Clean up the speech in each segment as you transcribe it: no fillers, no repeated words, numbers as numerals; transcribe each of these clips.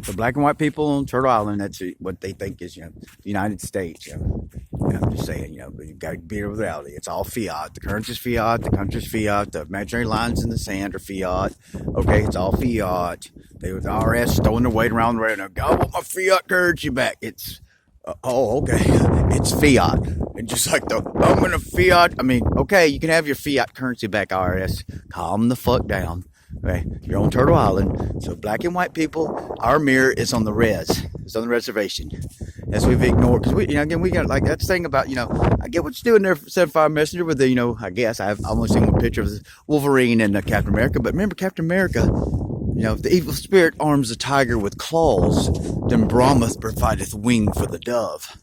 The black and white people on Turtle Island, that's what they think is, the United States. I'm just saying, but you got to be with reality. It's all fiat. The currency's fiat. The country's fiat. The imaginary lines in the sand are fiat. Okay, it's all fiat. They with the RS throwing their weight around the radio. I want my fiat currency back. It's okay. It's fiat. And just like I'm gonna fiat. I mean, okay, you can have your fiat currency back, RS. Calm the fuck down. Okay, you're on Turtle Island. So black and white people, our mirror is on the REZ. It's on the reservation. As we've ignored, because we got like that thing about, I get what you're doing there, 75 Messenger, with the, I guess I've almost seen one picture of Wolverine and Captain America. But remember, Captain America, if the evil spirit arms the tiger with claws, then Brahma provideth wing for the dove.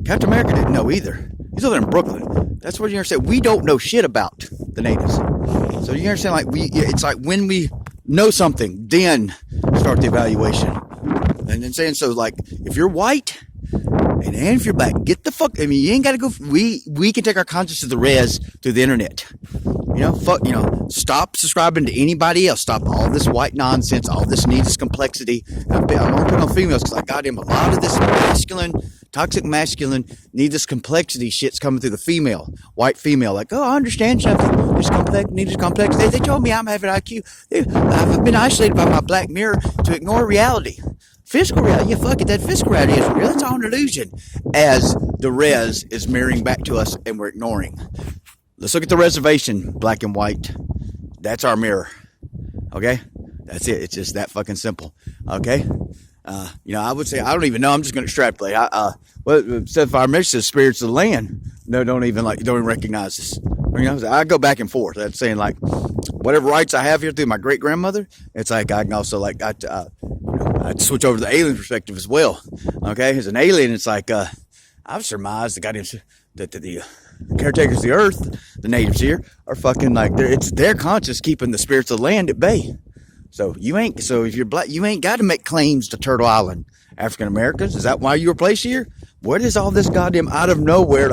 Captain America didn't know either. He's over there in Brooklyn. That's what you understand. We don't know shit about the natives. So you understand, it's like when we know something, then start the evaluation. And then saying, so like, if you're white, and if you're black, get the fuck, you ain't got to go, we can take our conscience to the REZ through the internet. Stop subscribing to anybody else. Stop all this white nonsense, all this needless complexity. I'm only putting on females because goddamn, a lot of this toxic masculine, needless complexity shit's coming through the white female. Like, I understand something. Needless complexity. They told me I'm having IQ. I've been isolated by my black mirror to ignore reality. Physical reality, fuck it, that physical reality is real. It's all an illusion. As the REZ is mirroring back to us and we're ignoring. Let's look at the reservation, black and white. That's our mirror. Okay? That's it. It's just that fucking simple. Okay? I would say, I don't even know. I'm just going to extrapolate. If our mission is spirits of the land, don't even recognize this. I go back and forth. That's saying whatever rights I have here through my great grandmother, it's like I can also I'd switch over to the alien perspective as well. Okay, as an alien, it's like I've surmised the caretakers of the earth, the natives here, are fucking it's their conscience keeping the spirits of the land at bay. So if you're black, you ain't got to make claims to Turtle Island. African Americans, is that why you were placed here? What is all this goddamn out of nowhere,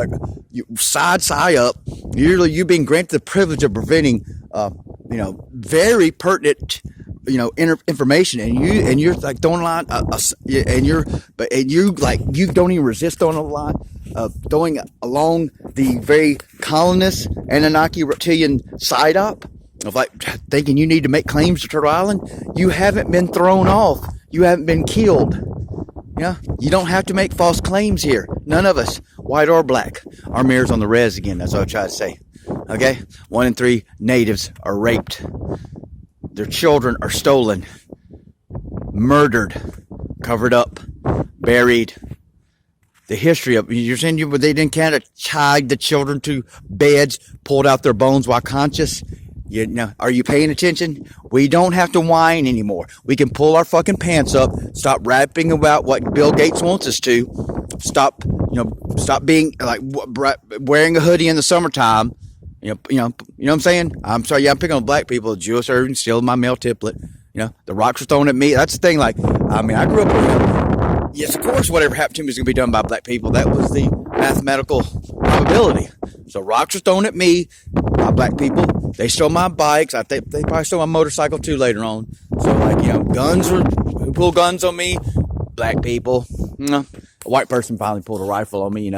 side up? You're being granted the privilege of preventing, very pertinent, information, and you're throwing a line, you don't even resist throwing a line, throwing along the very colonist Anunnaki reptilian side up of thinking you need to make claims to Turtle Island. You haven't been thrown off. You haven't been killed. You don't have to make false claims here. None of us, white or black. Our mirror's on the REZ again. That's what I try to say. Okay? 1 in 3 natives are raped. Their children are stolen, murdered, covered up, buried. The history of, you're saying they didn't kind of tied the children to beds, pulled out their bones while conscious? Are you paying attention? We don't have to whine anymore. We can pull our fucking pants up, stop rapping about what Bill Gates wants us to, stop being wearing a hoodie in the summertime. You know what I'm saying? I'm sorry, I'm picking on black people, Jewish urban, stealing my male template. The rocks were thrown at me. That's the thing. I grew up, yes, of course, whatever happened to me is going to be done by black people. That was the mathematical probability. So rocks were thrown at me by black people. They stole my bikes. I think they probably stole my motorcycle too later on. So who pulled guns on me? Black people. A white person finally pulled a rifle on me,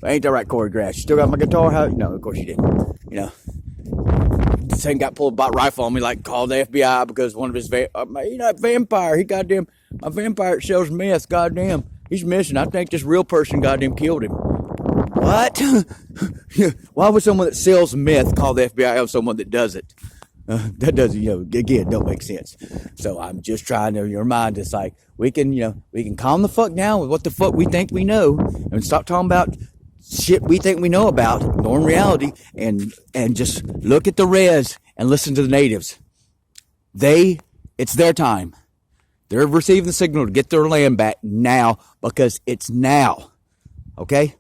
Ain't that right, Corey Grass? You still got my guitar? How? No, of course you didn't. The same guy pulled a rifle on me, called the FBI because one of his vampire. My vampire sells meth. Goddamn, he's missing. I think this real person goddamn killed him. What? Why would someone that sells meth call the FBI on someone that does it? That doesn't, again, don't make sense. So I'm just trying to remind us, we can calm the fuck down with what the fuck we think we know and stop talking about shit we think we know about, ignoring reality, and just look at the REZ and listen to the natives. It's their time. They're receiving the signal to get their land back now because it's now. Okay?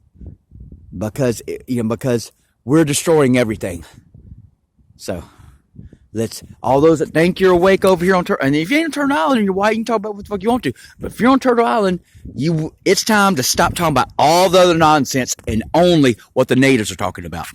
Because we're destroying everything. So all those that think you're awake over here on Turtle, and if you ain't on Turtle Island and you're white, you can talk about what the fuck you want to. But if you're on Turtle Island, it's time to stop talking about all the other nonsense and only what the natives are talking about.